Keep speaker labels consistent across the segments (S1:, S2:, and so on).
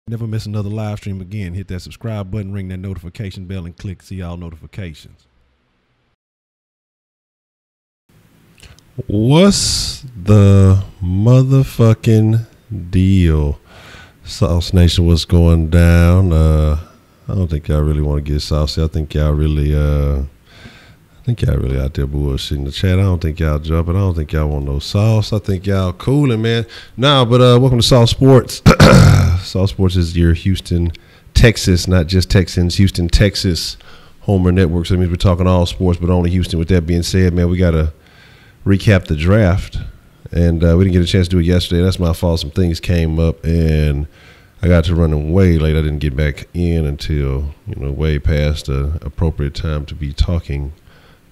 S1: Never miss another live stream again. Hit that subscribe button, ring that notification bell, and click see all notifications. What's the motherfucking deal? Sauce Nation, what's going down? I don't think y'all really want to get saucy. I think y'all really out there bullshitting the chat. I don't think y'all jumping. I don't think y'all want no sauce. I think y'all cooling, man. Nah, but welcome to Sauce Sports. Sauce Sports is your Houston, Texas, not just Texans, Houston, Texas Homer Network. So that means we're talking all sports, but only Houston. With that being said, man, we got to recap the draft. And we didn't get a chance to do it yesterday. That's my fault. Some things came up, and I got to running way late. I didn't get back in until, way past the appropriate time to be talking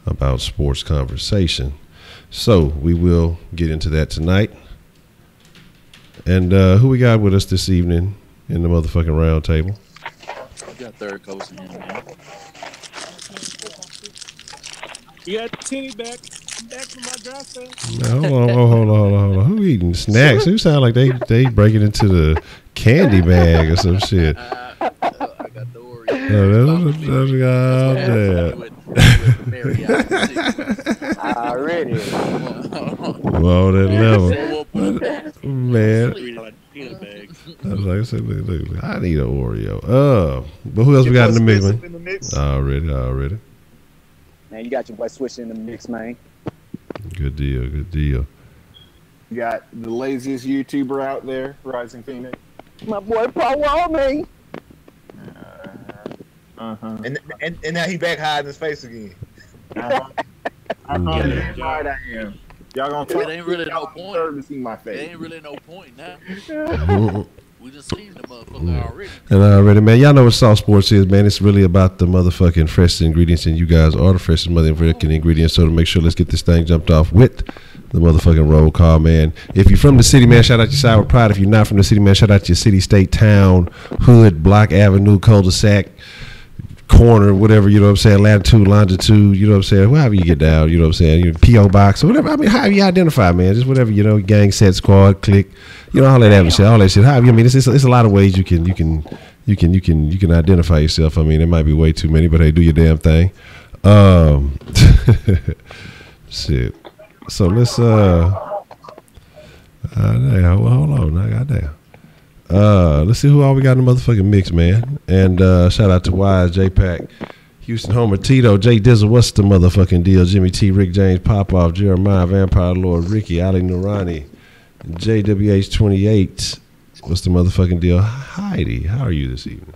S1: about sports conversation. So we will get into that tonight. And who we got with us this evening in the motherfucking round table?
S2: We got third coach in, man.
S3: You got Tenny back from my draft sale.
S1: Hold on. Who eating snacks? Who sound like they breaking into the candy bag or some shit?
S2: I got the Oreo.
S3: Already.
S1: Well, that level. Man. I was like, look, I need an Oreo. But who else we got in the mix, man? Already.
S3: Man, you got your boy switching in the mix, man.
S1: Good deal.
S4: You got the laziest YouTuber out there, Rising Phoenix.
S3: My boy Paul Wallman.
S5: And now he back hiding his face again.
S4: Right I am. Y'all gonna talk?
S2: It ain't really no point.
S4: To see my face.
S2: It ain't really no point now. We just seen the motherfucker already.
S1: And already, man, y'all know what Sauce Sports is, man. It's really about the motherfucking freshest ingredients, and you guys are the freshest motherfucking ingredients. So to make sure, let's get this thing jumped off with the motherfucking roll call, man. If you're from the city, man, shout out your side with pride. If you're not from the city, man, shout out your city, state, town, hood, block, avenue, cul-de-sac, corner, whatever, you know what I'm saying, latitude, longitude, you know what I'm saying, however you get down, you know what I'm saying, P.O. box or whatever. I mean, however you identify, man, just whatever, gang, set, squad, click, all that shit, all that shit. However, it's a lot of ways you can identify yourself. I mean, it might be way too many, but hey, do your damn thing. Shit. So let's hold on, goddamn. Let's see who all we got in the motherfucking mix, man. And shout out to Wise, J-Pack, Houston Homer, Tito, J Dizzle, what's the motherfucking deal? Jimmy T, Rick James, Popoff, Jeremiah, Vampire Lord, Ricky, Ali Nurani, JWH28, what's the motherfucking deal? Heidi, how are you this evening?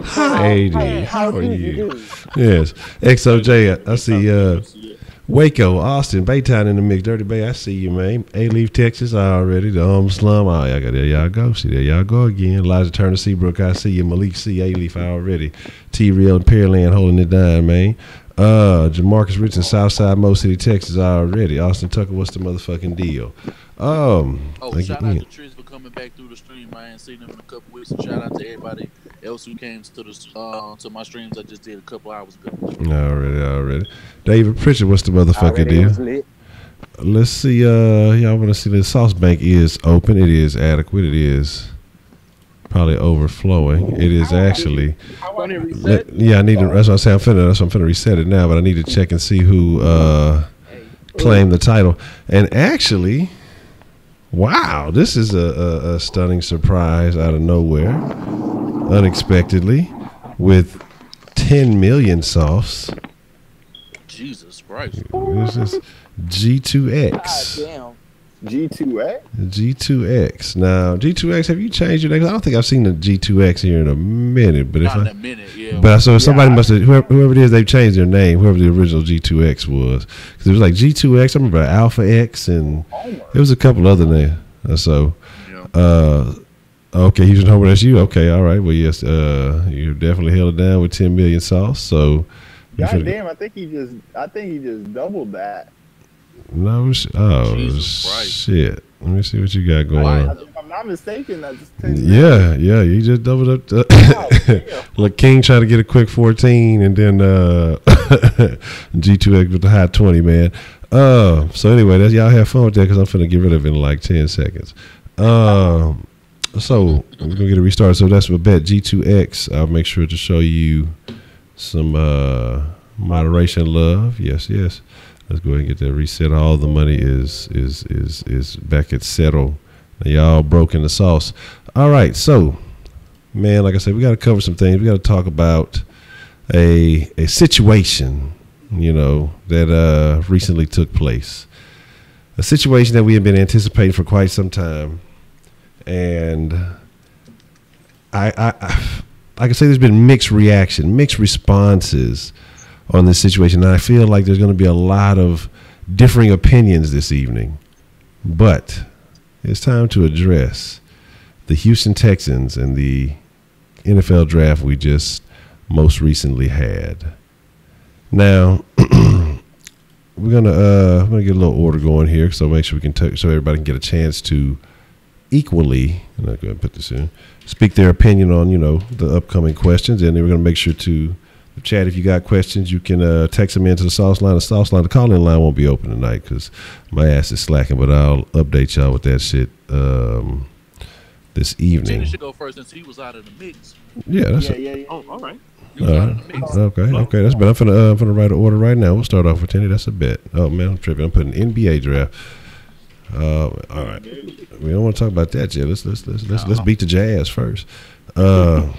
S1: Heidi, how are you? Yes, XOJ, I see Waco, Austin, Baytown in the mix. Dirty Bay, I see you, man. A-Leaf, Texas, already. The Slum, there y'all go. See, there y'all go again. Elijah Turner, Seabrook, I see you. Malik C, A-Leaf, already. T-Real and Pearland holding it down, man. Jamarcus Richardson, Southside, Mo City, Texas, already. Austin Tucker, what's the motherfucking deal?
S2: Shout out to Trish for coming back through the stream. I ain't seen him in a couple weeks. And shout out to everybody else who came to my streams I just did a couple hours ago.
S1: Already. David Pritchard, what's the motherfucking deal? Let's see. Y'all want to see the sauce bank is open. It is adequate. It is probably overflowing. It is actually.
S3: I need to reset.
S1: I need to. That's what I'm saying. I'm finna reset it now, but I need to check and see who claimed the title. And actually. Wow, this is a stunning surprise out of nowhere, unexpectedly, with 10 million sauce.
S2: Jesus Christ.
S1: This is G2X.
S3: God damn.
S4: G2X?
S1: G2X. Now, G2X, have you changed your name? I don't think I've seen the G2X here in a minute. But
S2: Not in a minute, yeah.
S1: But so somebody must have, whoever it is, they've changed their name, whoever the original G2X was. Because it was like G2X, I remember Alpha X, and it was a couple other names. So, okay, Houston Homer, that's you? Okay, all right. Well, yes, you definitely held it down with 10 million sauce. So,
S4: God damn, I think he just doubled that.
S1: No, shit. Let me see what you got going on.
S4: If I'm not mistaken, that's
S1: yeah, you just doubled up. Look, King trying to get a quick 14, and then G2X with the high 20, man. So anyway, that's y'all have fun with that because I'm finna get rid of it in like 10 seconds. So we're gonna get it restarted. So that's what bet G2X. I'll make sure to show you some moderation love. Yes. Let's go ahead and get that reset. All the money is back at settle. Now y'all broke in the sauce. All right, so man, like I said, we got to cover some things. We got to talk about a situation, that recently took place. A situation that we have been anticipating for quite some time, and I like I say, there's been mixed reaction, mixed responses on this situation, and I feel like there's going to be a lot of differing opinions this evening. But it's time to address the Houston Texans and the NFL draft we just most recently had. Now, we're gonna get a little order going here, so make sure we can so everybody can get a chance to equally. I'm not going to put this in. Speak their opinion on the upcoming questions, and then we're gonna make sure to chat. If you got questions, you can text them into the sauce line. The call-in line won't be open tonight because my ass is slacking, but I'll update y'all with that shit this evening.
S2: Jenny should go first since he was out of the mix.
S1: Yeah.
S3: Oh, all right.
S1: Okay. That's better. I'm finna write an order right now. We'll start off with Tenny. That's a bet. Oh man, I'm tripping. I'm putting NBA draft. All right. We don't want to talk about that yet. Let's beat the Jazz first.
S2: Well,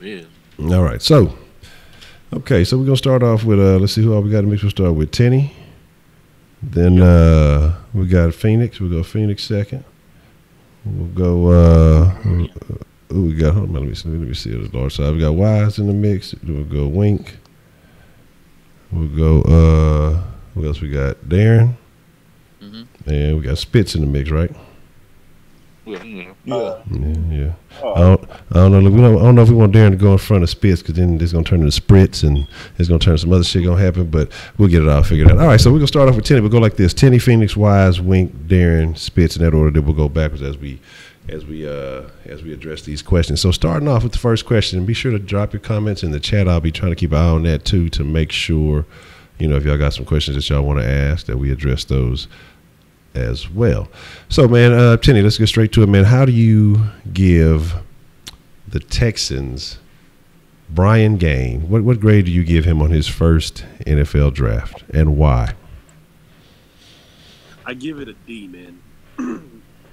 S2: yeah.
S1: All right. So we're gonna start off with let's see who all we got in the mix. We'll start with Tenny. Then we got Phoenix. We'll go Phoenix second. We'll go. Who we got? Hold on, let me see the large side. We got Wise in the mix. We'll go Wink. We'll go. Who else we got? Darren.
S2: Mm-hmm.
S1: And we got Spitz in the mix, right?
S2: Yeah.
S1: Yeah. I don't know. I don't know if we want Darren to go in front of Spitz because then it's gonna turn into Spritz and it's gonna turn some other shit gonna happen. But we'll get it all figured out. All right, so we're gonna start off with Tenny. We'll go like this: Tenny, Phoenix, Wise, Wink, Darren, Spitz in that order. Then we'll go backwards as we address these questions. So starting off with the first question, and be sure to drop your comments in the chat. I'll be trying to keep an eye on that too to make sure, if y'all got some questions that y'all want to ask, that we address those as well. So man, Tenny, let's get straight to it, man. How do you give the Texans Brian Gaine? What grade do you give him on his first NFL draft, and why?
S3: I give it a D, man.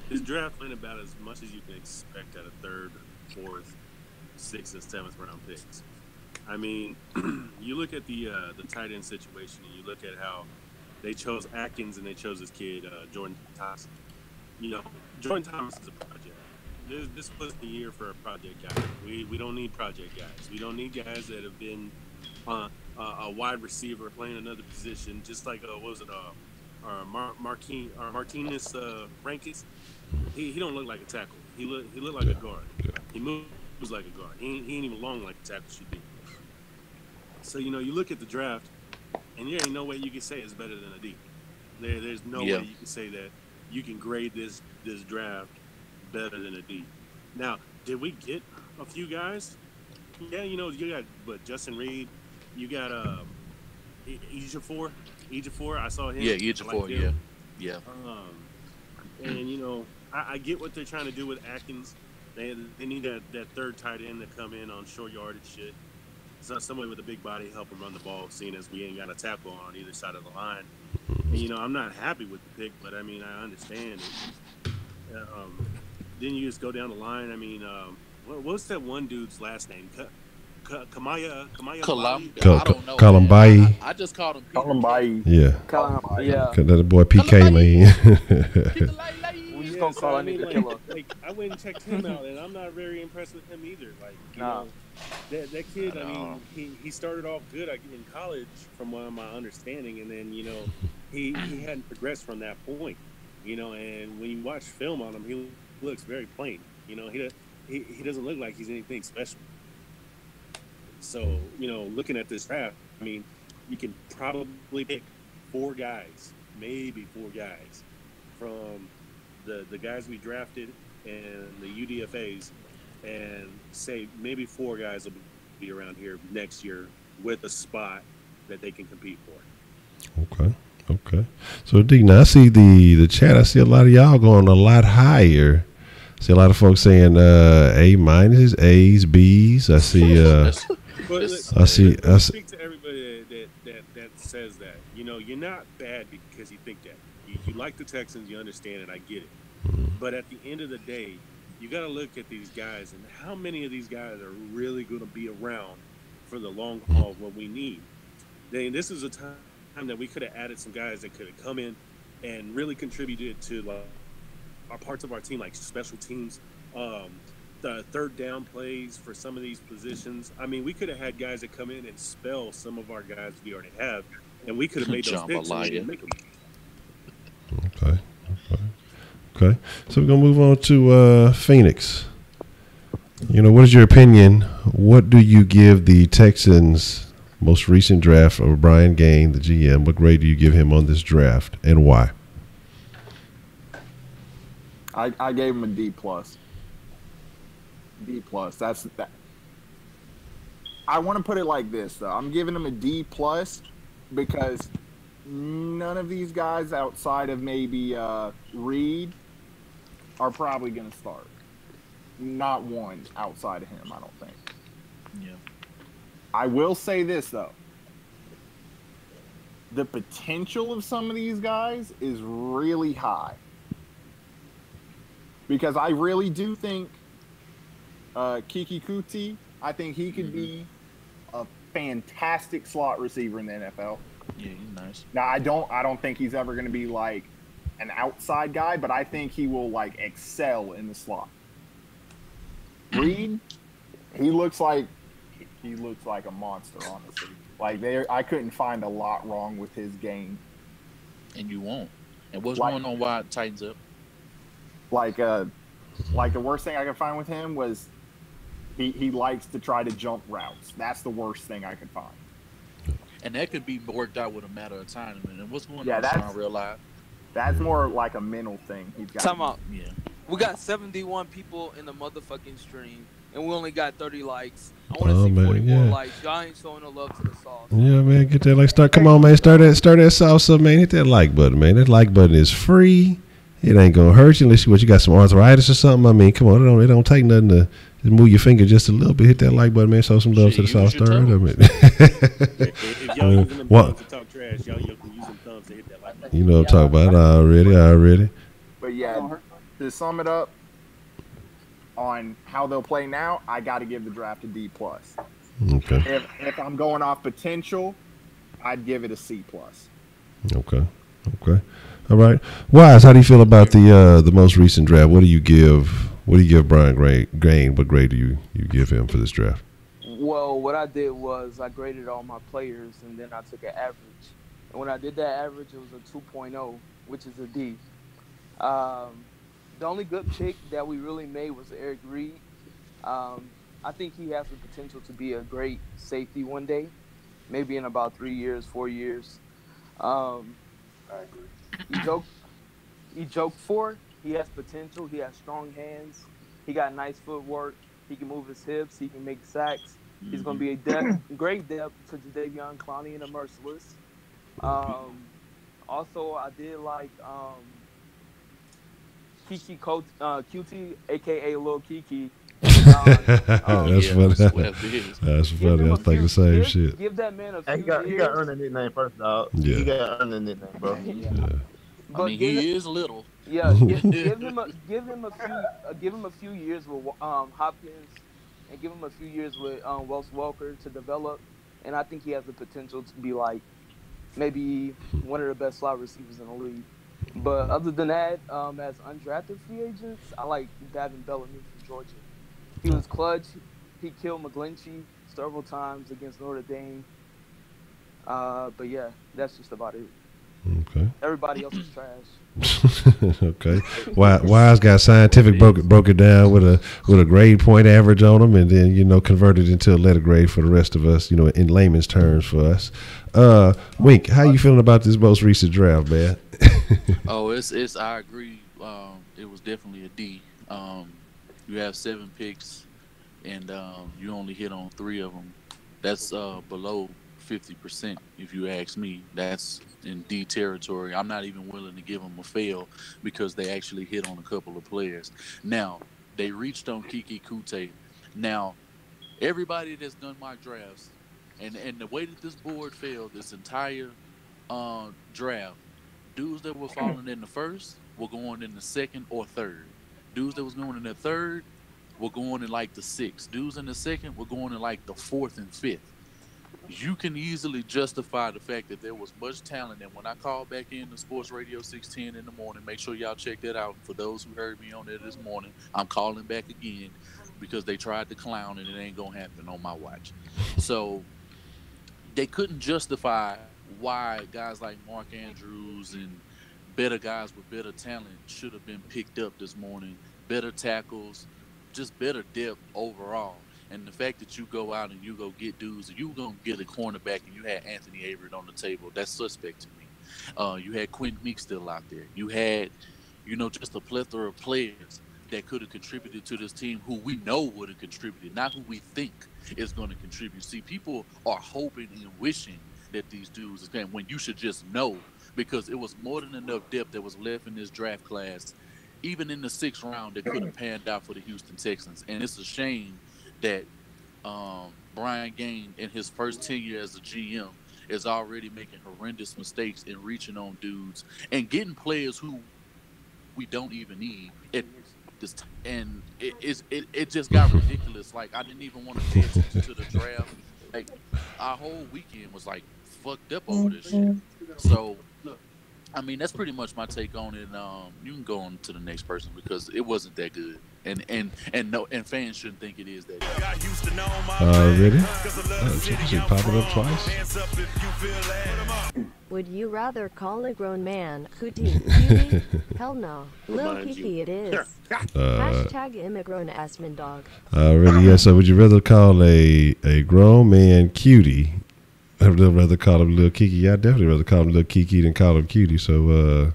S3: His draft went about as much as you can expect out of third, fourth, sixth, and seventh round picks. I mean, you look at the tight end situation, and you look at how they chose Atkins and they chose this kid Jordan Thomas. Jordan Thomas is a project. This was the year for a project guy. We don't need project guys. We don't need guys that have been a wide receiver playing another position, just like Martinez Rankins. He don't look like a tackle. He look like a guard. He moves like a guard. He ain't even long like a tackle should be. So you look at the draft, and there ain't no way you can say it's better than a D. There's no way you can say that you can grade this draft better than a D. Now, did we get a few guys? Yeah, you got Justin Reed. You got Ejiofor. I saw him.
S2: Yeah, Ejiofor. Yeah.
S3: And I get what they're trying to do with Atkins. They need that third tight end to come in on short yardage shit. So somebody with a big body help him run the ball, seeing as we ain't got a tackle on either side of the line. And, I'm not happy with the pick, but I mean, I understand it. Then you just go down the line. I mean, what's that one dude's last name? Kemah.
S2: I don't know.
S1: Columbai.
S2: I just called him
S4: Columbai.
S1: Yeah.
S6: Yeah.
S1: That boy PK, man.
S6: We just gonna call that nigga killer.
S3: I went and checked him out, and I'm not very impressed with him either. That kid. I mean, he started off good in college, from my understanding, and then he hadn't progressed from that point. And when you watch film on him, he looks very plain. He doesn't look like he's anything special. So looking at this draft, I mean, you can probably pick maybe four guys from the guys we drafted and the UDFAs, and say maybe four guys will be around here next year with a spot that they can compete for.
S1: Okay. So D, now I see the chat. I see a lot of y'all going a lot higher. I see a lot of folks saying A minus, A's, B's. I see. I see.
S3: Let me speak to everybody that says that. You're not bad because you think that. You like the Texans, you understand it. I get it. But at the end of the day, you got to look at these guys and how many of these guys are really going to be around for the long haul of what we need. This is a time that we could have added some guys that could have come in and really contributed to our parts of our team, like special teams, the third down plays for some of these positions. I mean, we could have had guys that come in and spell some of our guys we already have, and we could have made those picks and we didn't make them.
S1: Okay. So we're gonna move on to Phoenix. What is your opinion? What do you give the Texans' most recent draft of Brian Gaine, the GM? What grade do you give him on this draft, and why?
S4: I gave him a D plus. D plus. That's that. I want to put it like this though. I'm giving him a D plus because none of these guys outside of maybe Reed are probably going to start. Not one outside of him, I don't think.
S2: Yeah.
S4: I will say this though. The potential of some of these guys is really high. Because I really do think Kiki Kuti, I think he could be a fantastic slot receiver in the NFL.
S2: Yeah, he's nice.
S4: Now I don't think he's ever going to be like an outside guy, but I think he will like excel in the slot. Reed, he looks like a monster, honestly. Like I couldn't find a lot wrong with his game.
S2: And you won't. And what's going on? Why it tightens up?
S4: Like the worst thing I could find with him was he likes to try to jump routes. That's the worst thing I could find.
S2: And that could be worked out with a matter of time. And what's going
S4: on?
S2: Sean real life?
S4: That's more like a mental thing. He's got.
S6: Time out.
S2: Yeah.
S6: We got 71 people in the motherfucking stream, and we only got 30 likes. I want to see 40 more likes. Y'all ain't showing no love to the sauce.
S1: Yeah, man, get that like. Come on, man, start that salsa, man. Hit that like button, man. That like button is free. It ain't gonna hurt you unless you got some arthritis or something. I mean, come on, it don't take nothing to just move your finger just a little bit. Hit that like button, man. Show some love to the sauce. If
S3: y'all using them thumbs to talk trash, y'all can use them thumbs to hit that like button.
S1: You know what I'm talking about already.
S4: But yeah, to sum it up on how they'll play now, I got to give the draft a D plus.
S1: Okay.
S4: If I'm going off potential, I'd give it a C plus.
S1: Okay. All right. Wise, how do you feel about the most recent draft? What do you give Brian Gaine? What grade do you give him for this draft?
S6: Well, what I did was I graded all my players, and then I took an average. And when I did that average, it was a 2.0, which is a D. The only good pick that we really made was Eric Reed. I think he has the potential to be a great safety one day, maybe in about 3 years, 4 years. He joked for. He has potential. He has strong hands. He got nice footwork. He can move his hips. He can make sacks. He's going to be a great depth to Jadeveon Clowney and the Merciless. Also, I did like Kiki QT, a.k.a. Lil Kiki.
S1: That's funny. That's funny. I was thinking the same shit.
S6: Give that man a few years.
S5: He got to earn a nickname first, dog.
S1: Yeah.
S5: He got to earn a nickname, bro.
S1: Yeah.
S2: I mean, he is little.
S6: Yeah, give him a few years with Hopkins, and give him a few years with Wes Welker to develop, and I think he has the potential to be like maybe one of the best slot receivers in the league. But other than that, as undrafted free agents, I like Davin Bellamy from Georgia. He was clutch. He killed McGlinchey several times against Notre Dame. But yeah, that's just about it.
S1: Okay.
S6: Everybody else is trash.
S1: Okay. Wise got scientific broke it down with a grade point average on them, and then converted into a letter grade for the rest of us. In layman's terms for us. Wink, how you feeling about this most recent draft, man?
S2: Oh, it's. I agree. It was definitely a D. You have 7 picks, and you only hit on 3 of them. That's below 50%, if you ask me. That's in D territory. I'm not even willing to give them a fail because they actually hit on a couple of players. Now, they reached on Kiki Kute. Now, everybody that's done mock drafts, and the way that this board failed this entire draft, dudes that were falling in the first were going in the second or third. Dudes that was going in the third were going in like the sixth. Dudes in the second were going in like the fourth and fifth. You can easily justify the fact that there was much talent. And when I called back in the Sports Radio 610 in the morning, make sure y'all check that out. For those who heard me on there this morning, I'm calling back again because they tried to clown and it ain't going to happen on my watch. So they couldn't justify why guys like Mark Andrews and better guys with better talent should have been picked up this morning. Better tackles, just better depth overall. And the fact that you go out and you go get dudes, you going to get a cornerback and you had Anthony Averett on the table, that's suspect to me. You had Quentin Meek still out there. You had, just a plethora of players that could have contributed to this team who we know would have contributed, not who we think is going to contribute. See, people are hoping and wishing that these dudes is going, when you should just know, because it was more than enough depth that was left in this draft class, even in the 6th round, that could have panned out for the Houston Texans. And it's a shame that Brian Gaine, in his first tenure as a GM, is already making horrendous mistakes in reaching on dudes and getting players who we don't even need at this time. And it just got ridiculous. Like, I didn't even want to pay attention to the draft. Like, our whole weekend was like fucked up over this shit. So, I mean, that's pretty much my take on it. You can go on to the next person because it wasn't that good, and fans shouldn't think it is that good.
S1: Ready? She popped it up twice.
S7: Would you rather call a grown man cootie cutie? Hell no. Lil Kiki it is. Hashtag immigrant Asman dog.
S1: Ready? Yes. So, would you rather call a grown man cutie? I'd rather call him Lil Kiki. I'd definitely rather call him Lil Kiki than call him Cutie. So,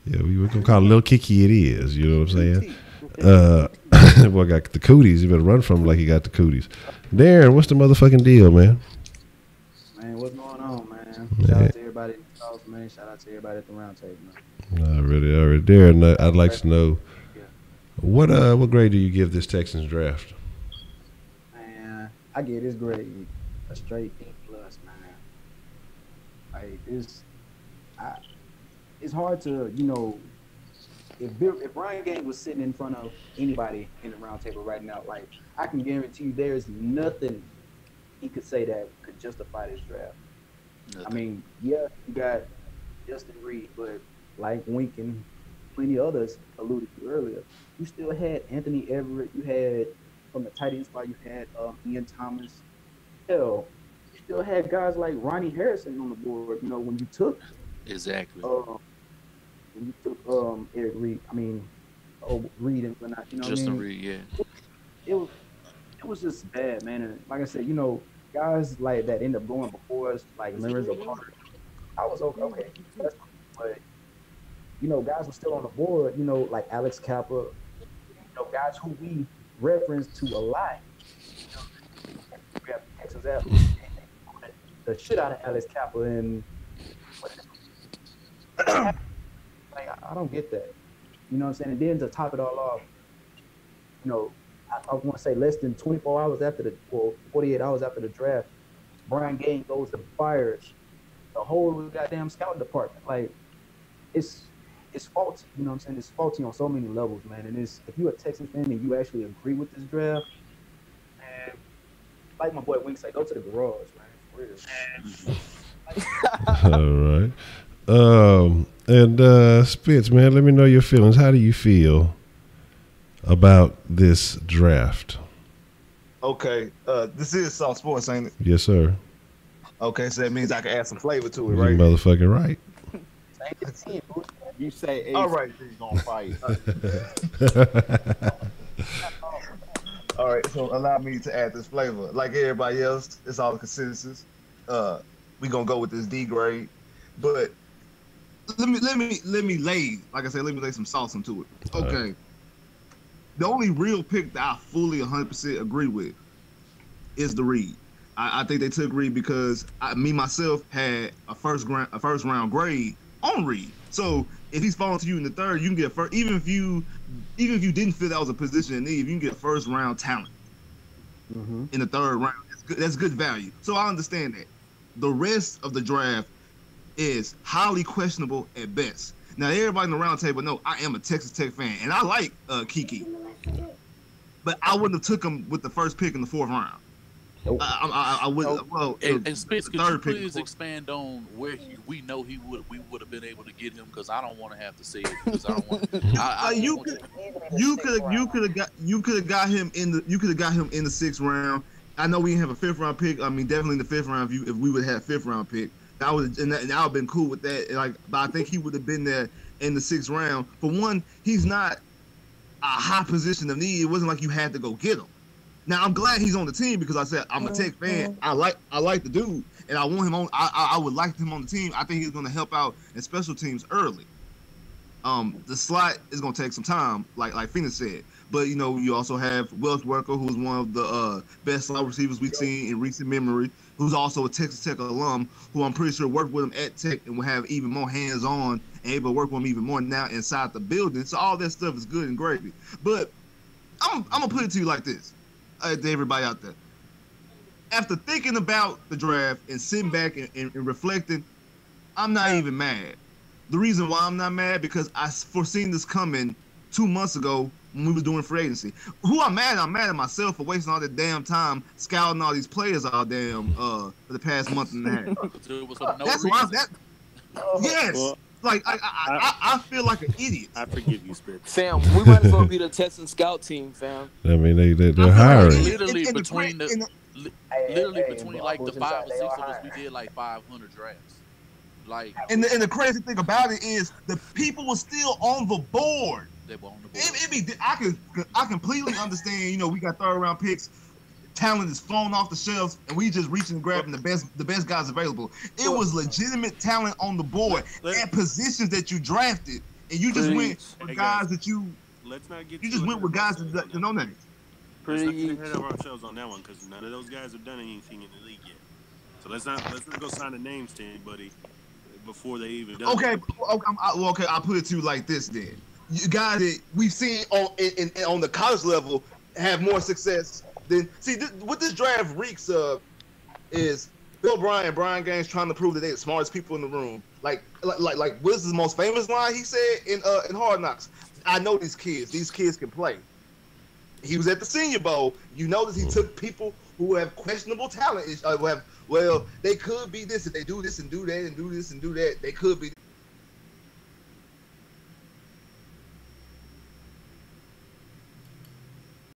S1: yeah, we're going to call him Lil Kiki it is. You know what I'm saying? Boy got the cooties. You better run from him like he got the cooties. Darren, what's the motherfucking deal, man?
S8: Man, what's going on, man? Shout out to everybody in the house, man. Shout out to everybody at the round table, man.
S1: Already. Darren, I'd like to know, what grade do you give this Texans draft?
S8: Man, I give this grade a straight D+, man. Like, it's hard to, if Brian Gaines was sitting in front of anybody in the round table right now, like, I can guarantee you there's nothing he could say that could justify this draft. I mean, yeah, you got Justin Reed, but like Wink and plenty of others alluded to earlier, you still had Anthony Everett, you had, from the tight end spot, you had Ian Thomas. Hell, you still had guys like Ronnie Harrison on the board, when you took
S2: exactly
S8: Eric Reed, Reed and whatnot,
S2: Justin Reed, yeah.
S8: It was just bad, man. And like I said, guys like that end up going before us, like Lorenzo Carter. I was okay, but guys were still on the board, like Alex Kappa, guys who we reference to a lot. We have Texans athletes, the shit out of Alex Kappa, and like, I don't get that. You know what I'm saying? And then to top it all off, I want to say less than 24 hours after 48 hours after the draft, Brian Gaines goes and fires the whole goddamn scouting department. Like, it's faulty. You know what I'm saying? It's faulty on so many levels, man. And if you're a Texans fan and you actually agree with this draft, man, like my boy Wink said, go to the garage, man. For real.
S1: All right. And Spitz, man, let me know your feelings. How do you feel about this draft?
S9: Okay, this is Soft Sports, ain't it?
S1: Yes, sir.
S9: Okay, so that means I can add some flavor to it,
S1: You
S9: right?
S1: motherfucking right.
S4: You say
S9: All right.
S4: he's gonna fight.
S9: All right, so allow me to add this flavor. Like everybody else, it's all a consensus. We gonna go with this D grade, but let me lay, like I said, let me lay some sauce into it. Okay.
S1: Right.
S9: The only real pick that I fully 100% agree with is the Reed. I think they took Reed because me myself had a first round grade on Reed. So if he's falling to you in the third, you can get first. Even if you didn't feel that was a position in need, you can get first round talent in the third round. That's good value. So I understand that. The rest of the draft is highly questionable at best. Now everybody in the round table know I am a Texas Tech fan, and I like Kiki, but I wouldn't have took him with the first pick in the fourth round. I would. Well,
S2: and Spence, could you please expand on where we would have been able to get him? Because I don't want to have to say it. Because I don't want.
S9: You could have got him in the sixth round. I know we didn't have a fifth round pick. I mean, definitely in the fifth round. If we would have had a fifth round pick, I would have been cool with that. Like, but I think he would have been there in the sixth round. For one, he's not a high position of need. It wasn't like you had to go get him. Now I'm glad he's on the team because I said I'm a Tech fan. I like the dude, and I want him on. I would like him on the team. I think he's going to help out in special teams early. The slot is going to take some time, like Phoenix said. But you also have Wells Worker, who's one of the best slot receivers we've seen in recent memory, who's also a Texas Tech alum, who I'm pretty sure worked with him at Tech and will have even more hands-on and able to work with him even more now inside the building. So all that stuff is good and gravy. But I'm gonna put it to you like this. To everybody out there. After thinking about the draft and sitting back and reflecting, I'm not even mad. The reason why I'm not mad because I foreseen this coming 2 months ago when we was doing free agency. Who I'm mad at myself for wasting all that damn time scouting all these players all damn for the past month and a half. That's why yes. Well, like I feel like an idiot.
S3: I forgive you, Spitz.
S6: Fam, we might as well be the Texan scout team, fam.
S1: I mean, they're hiring.
S2: Literally between like the 5 or 6 of us, we did like 500 drafts. Like,
S9: and the crazy thing about it is the people were still on the board.
S2: They were on the board.
S9: I completely understand. We got third round picks. Talent is flown off the shelves, and we just reaching and grabbing the best guys available. It was legitimate talent on the board at positions that you drafted, and you just went with guys that you.
S3: Let's not get.
S9: You just went with guys that know names.
S3: Let's not get ahead of ourselves on that one because none of those guys have done anything in the league yet. So let's not go sign the names to anybody before they even done.
S9: Okay, I'll put it to you like this then. You guys that we've seen on the college level have more success. What this draft reeks of is Bill Bryan, Brian Gaines trying to prove that they're the smartest people in the room. Like what's the most famous line he said in Hard Knocks? I know these kids. These kids can play. He was at the Senior Bowl. You notice he took people who have questionable talent. They could be this if they do this and do that and do this and do that. They could be.